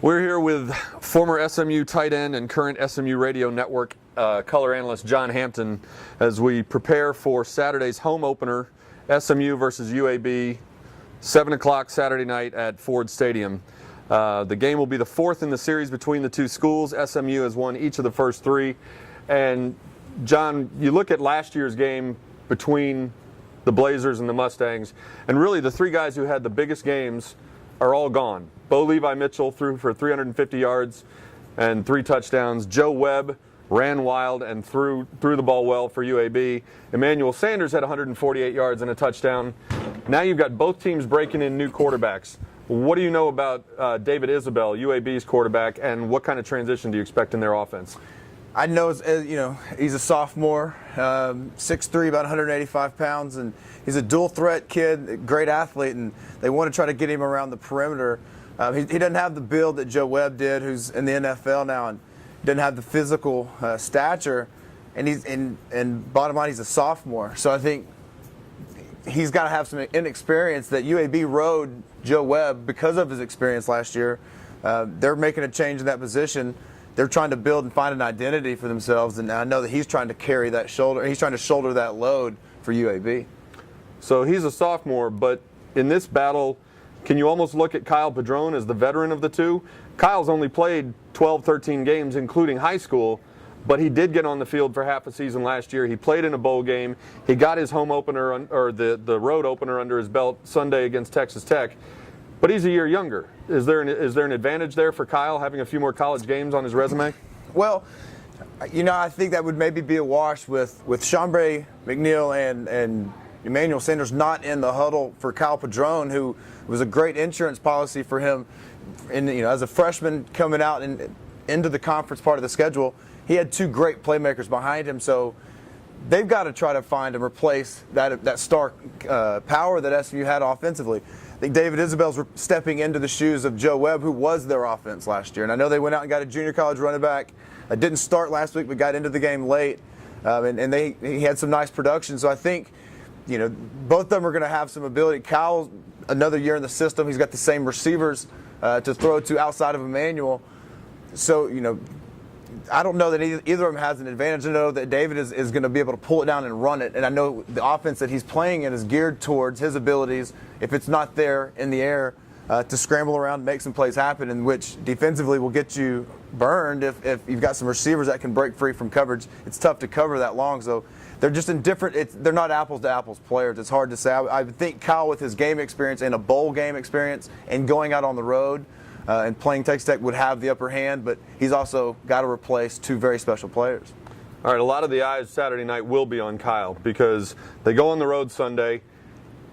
We're here with former SMU tight end and current SMU Radio Network color analyst John Hampton as we prepare for Saturday's home opener, SMU versus UAB, 7 o'clock Saturday night at Ford Stadium. The game will be the fourth in the series between the two schools. SMU has won each of the first three. And John, you look at last year's game between the Blazers and the Mustangs, and really the three guys who had the biggest games are all gone. Bo Levi Mitchell threw for 350 yards and 3 touchdowns. Joe Webb ran wild and threw the ball well for UAB. Emmanuel Sanders had 148 yards and a touchdown. Now you've got both teams breaking in new quarterbacks. What do you know about David Isabel, UAB's quarterback, and what kind of transition do you expect in their offense? I know, he's a sophomore, 6'3", about 185 pounds, and he's a dual threat kid, great athlete, and they want to try to get him around the perimeter. He doesn't have the build that Joe Webb did, who's in the NFL now, and doesn't have the physical stature, and bottom line, he's a sophomore. So I think he's got to have some inexperience that UAB rode Joe Webb because of his experience last year. They're making a change in that position. They're trying to build and find an identity for themselves, and I know that he's trying to carry that shoulder. He's trying to shoulder that load for UAB. So he's a sophomore, but in this battle, can you almost look at Kyle Padron as the veteran of the two? Kyle's only played 12, 13 games, including high school, but he did get on the field for half a season last year. He played in a bowl game. He got his home opener, or the road opener under his belt Sunday against Texas Tech. But he's a year younger. Is there an advantage there for Kyle having a few more college games on his resume? Well, I think that would maybe be a wash with Chambray McNeil and Emmanuel Sanders not in the huddle for Kyle Padron, who was a great insurance policy for him. And as a freshman coming out into the conference part of the schedule, he had 2 great playmakers behind him. So they've got to try to find and replace that star power that SMU had offensively. I think David Isabel's stepping into the shoes of Joe Webb, who was their offense last year. And I know they went out and got a junior college running back. Didn't start last week, but got into the game late. And he had some nice production. So I think, both of them are going to have some ability. Kyle's another year in the system. He's got the same receivers to throw to outside of Emmanuel. So, I don't know that either of them has an advantage. I know that David is going to be able to pull it down and run it. And I know the offense that he's playing in is geared towards his abilities, if it's not there in the air, to scramble around and make some plays happen, in which defensively will get you burned if you've got some receivers that can break free from coverage. It's tough to cover that long. So they're just in different – they're not apples-to-apples players. It's hard to say. I think Kyle, with his game experience and a bowl game experience and going out on the road and playing Texas Tech, would have the upper hand, but he's also got to replace 2 very special players. All right, a lot of the eyes Saturday night will be on Kyle because they go on the road Sunday.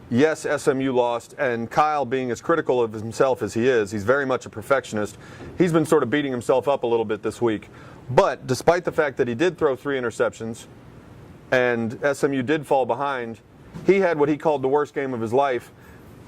Yes, SMU lost, and Kyle, being as critical of himself as he is, he's very much a perfectionist. He's been sort of beating himself up a little bit this week. But despite the fact that he did throw 3 interceptions and SMU did fall behind, he had what he called the worst game of his life.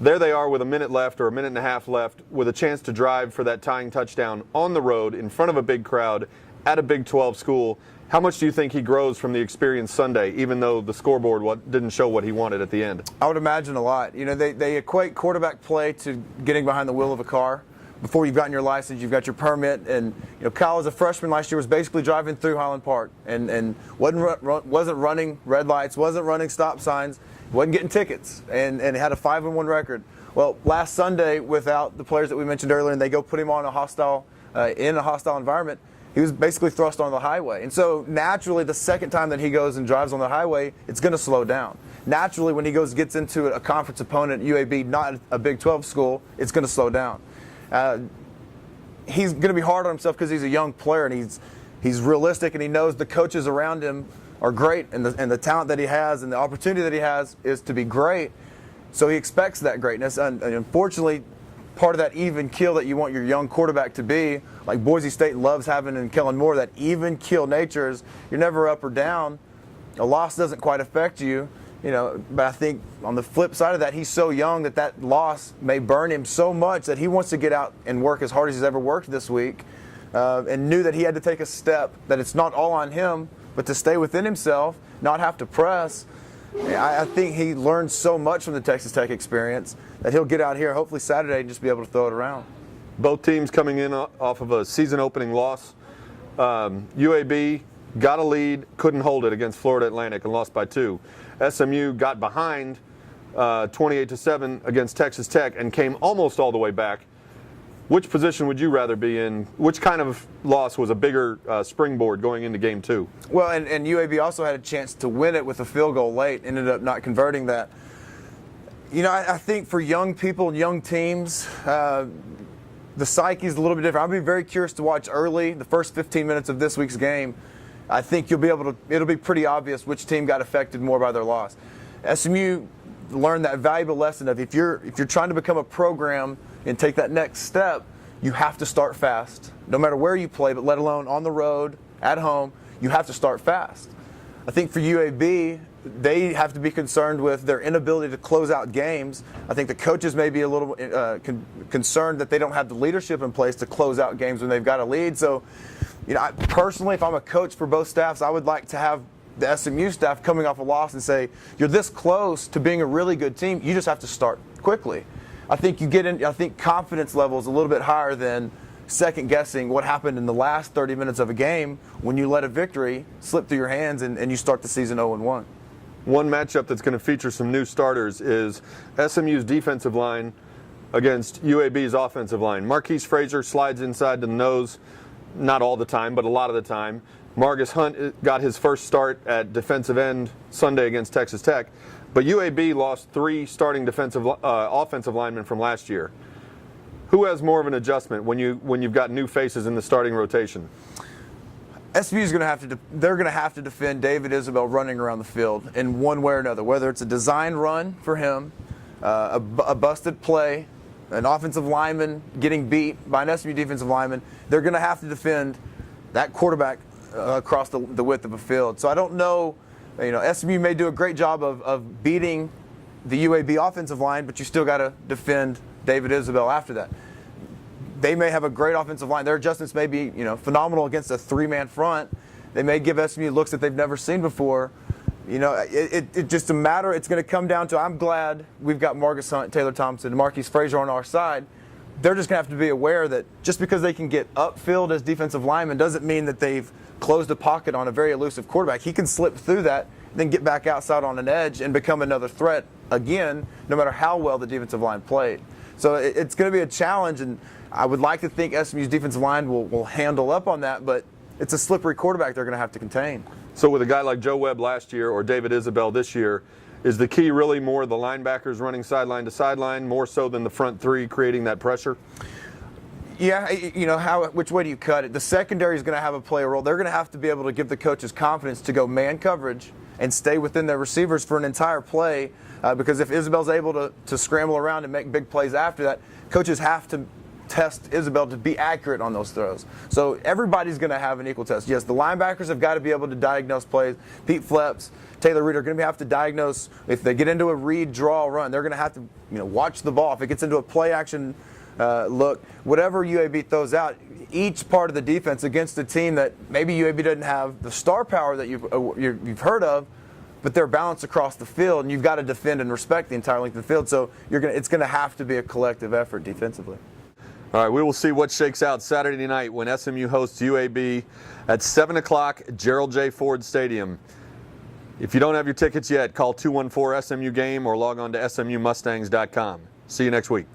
There they are with a minute left or a minute and a half left with a chance to drive for that tying touchdown on the road in front of a big crowd at a Big 12 school. How much do you think he grows from the experience Sunday, even though the scoreboard didn't show what he wanted at the end? I would imagine a lot. They equate quarterback play to getting behind the wheel of a car. Before you've gotten your license, you've got your permit. And Kyle, as a freshman last year, was basically driving through Highland Park and wasn't running red lights, wasn't running stop signs, wasn't getting tickets, and had a 5-1 record. Well, last Sunday, without the players that we mentioned earlier, and they go put him on in a hostile environment, he was basically thrust on the highway. And so naturally, the second time that he goes and drives on the highway, it's going to slow down. Naturally, when he gets into a conference opponent, UAB, not a Big 12 school, it's going to slow down. He's going to be hard on himself because he's a young player, and he's realistic, and he knows the coaches around him are great, and the talent that he has and the opportunity that he has is to be great. So he expects that greatness. And unfortunately, part of that even keel that you want your young quarterback to be, like Boise State loves having in Kellen Moore, that even keel nature is you're never up or down. A loss doesn't quite affect you, but I think on the flip side of that, he's so young that loss may burn him so much that he wants to get out and work as hard as he's ever worked this week, and knew that he had to take a step, that it's not all on him, but to stay within himself, not have to press. I think he learned so much from the Texas Tech experience that he'll get out here hopefully Saturday and just be able to throw it around. Both teams coming in off of a season-opening loss. UAB got a lead, couldn't hold it against Florida Atlantic and lost by 2. SMU got behind 28-7 against Texas Tech and came almost all the way back. Which position would you rather be in? Which kind of loss was a bigger springboard going into Game 2? Well, and UAB also had a chance to win it with a field goal late, ended up not converting that. You know, I think for young people and young teams, the psyche is a little bit different. I'll be very curious to watch early, the first 15 minutes of this week's game. I think it'll be pretty obvious which team got affected more by their loss. SMU learned that valuable lesson of if you're trying to become a program and take that next step, you have to start fast. No matter where you play, but let alone on the road, at home, you have to start fast. I think for UAB, they have to be concerned with their inability to close out games. I think the coaches may be a little concerned that they don't have the leadership in place to close out games when they've got a lead. So, you know, personally, if I'm a coach for both staffs, I would like to have the SMU staff coming off a loss and say, you're this close to being a really good team, you just have to start quickly. I think I think confidence level is a little bit higher than second guessing what happened in the last 30 minutes of a game when you let a victory slip through your hands and you start the season 0-1. One matchup that's going to feature some new starters is SMU's defensive line against UAB's offensive line. Marquise Frazier slides inside to the nose, not all the time, but a lot of the time. Margus Hunt got his first start at defensive end Sunday against Texas Tech, but UAB lost 3 starting offensive linemen from last year. Who has more of an adjustment when you've got new faces in the starting rotation? SMU is going to have to defend David Isabel running around the field in one way or another, whether it's a design run for him, a busted play, an offensive lineman getting beat by an SMU defensive lineman. They're going to have to defend that quarterback across the width of a field. So I don't know, you know, SMU may do a great job of beating the UAB offensive line, but you still got to defend David Isabel after that. They may have a great offensive line. Their adjustments may be, you know, phenomenal against a 3-man front. They may give SMU looks that they've never seen before. You know, it just a matter. It's going to come down to. I'm glad we've got Margus Hunt, Taylor Thompson, and Marquise Frazier on our side. They're just going to have to be aware that just because they can get upfield as defensive linemen doesn't mean that they've closed a pocket on a very elusive quarterback. He can slip through that, then get back outside on an edge and become another threat again, no matter how well the defensive line played. So it's going to be a challenge, and I would like to think SMU's defensive line will handle up on that, but it's a slippery quarterback they're going to have to contain. So with a guy like Joe Webb last year or David Isabel this year, is the key really more the linebackers running sideline to sideline, more so than the front 3 creating that pressure? Yeah, you know, which way do you cut it? The secondary is going to have a play role. They're going to have to be able to give the coaches confidence to go man coverage and stay within their receivers for an entire play, because if Isabel's able to scramble around and make big plays after that, coaches have to test Isabel to be accurate on those throws. So everybody's going to have an equal test. Yes, the linebackers have got to be able to diagnose plays. Pete Fleps, Taylor Reed are going to have to diagnose if they get into a read, draw, run. They're going to have to, you know, watch the ball. If it gets into a play action look, whatever UAB throws out, each part of the defense against a team that maybe UAB doesn't have the star power that you've heard of, but they're balanced across the field, and you've got to defend and respect the entire length of the field. So it's going to have to be a collective effort defensively. All right, we will see what shakes out Saturday night when SMU hosts UAB at 7 o'clock at Gerald J. Ford Stadium. If you don't have your tickets yet, call 214-SMU-GAME or log on to SMUMustangs.com. See you next week.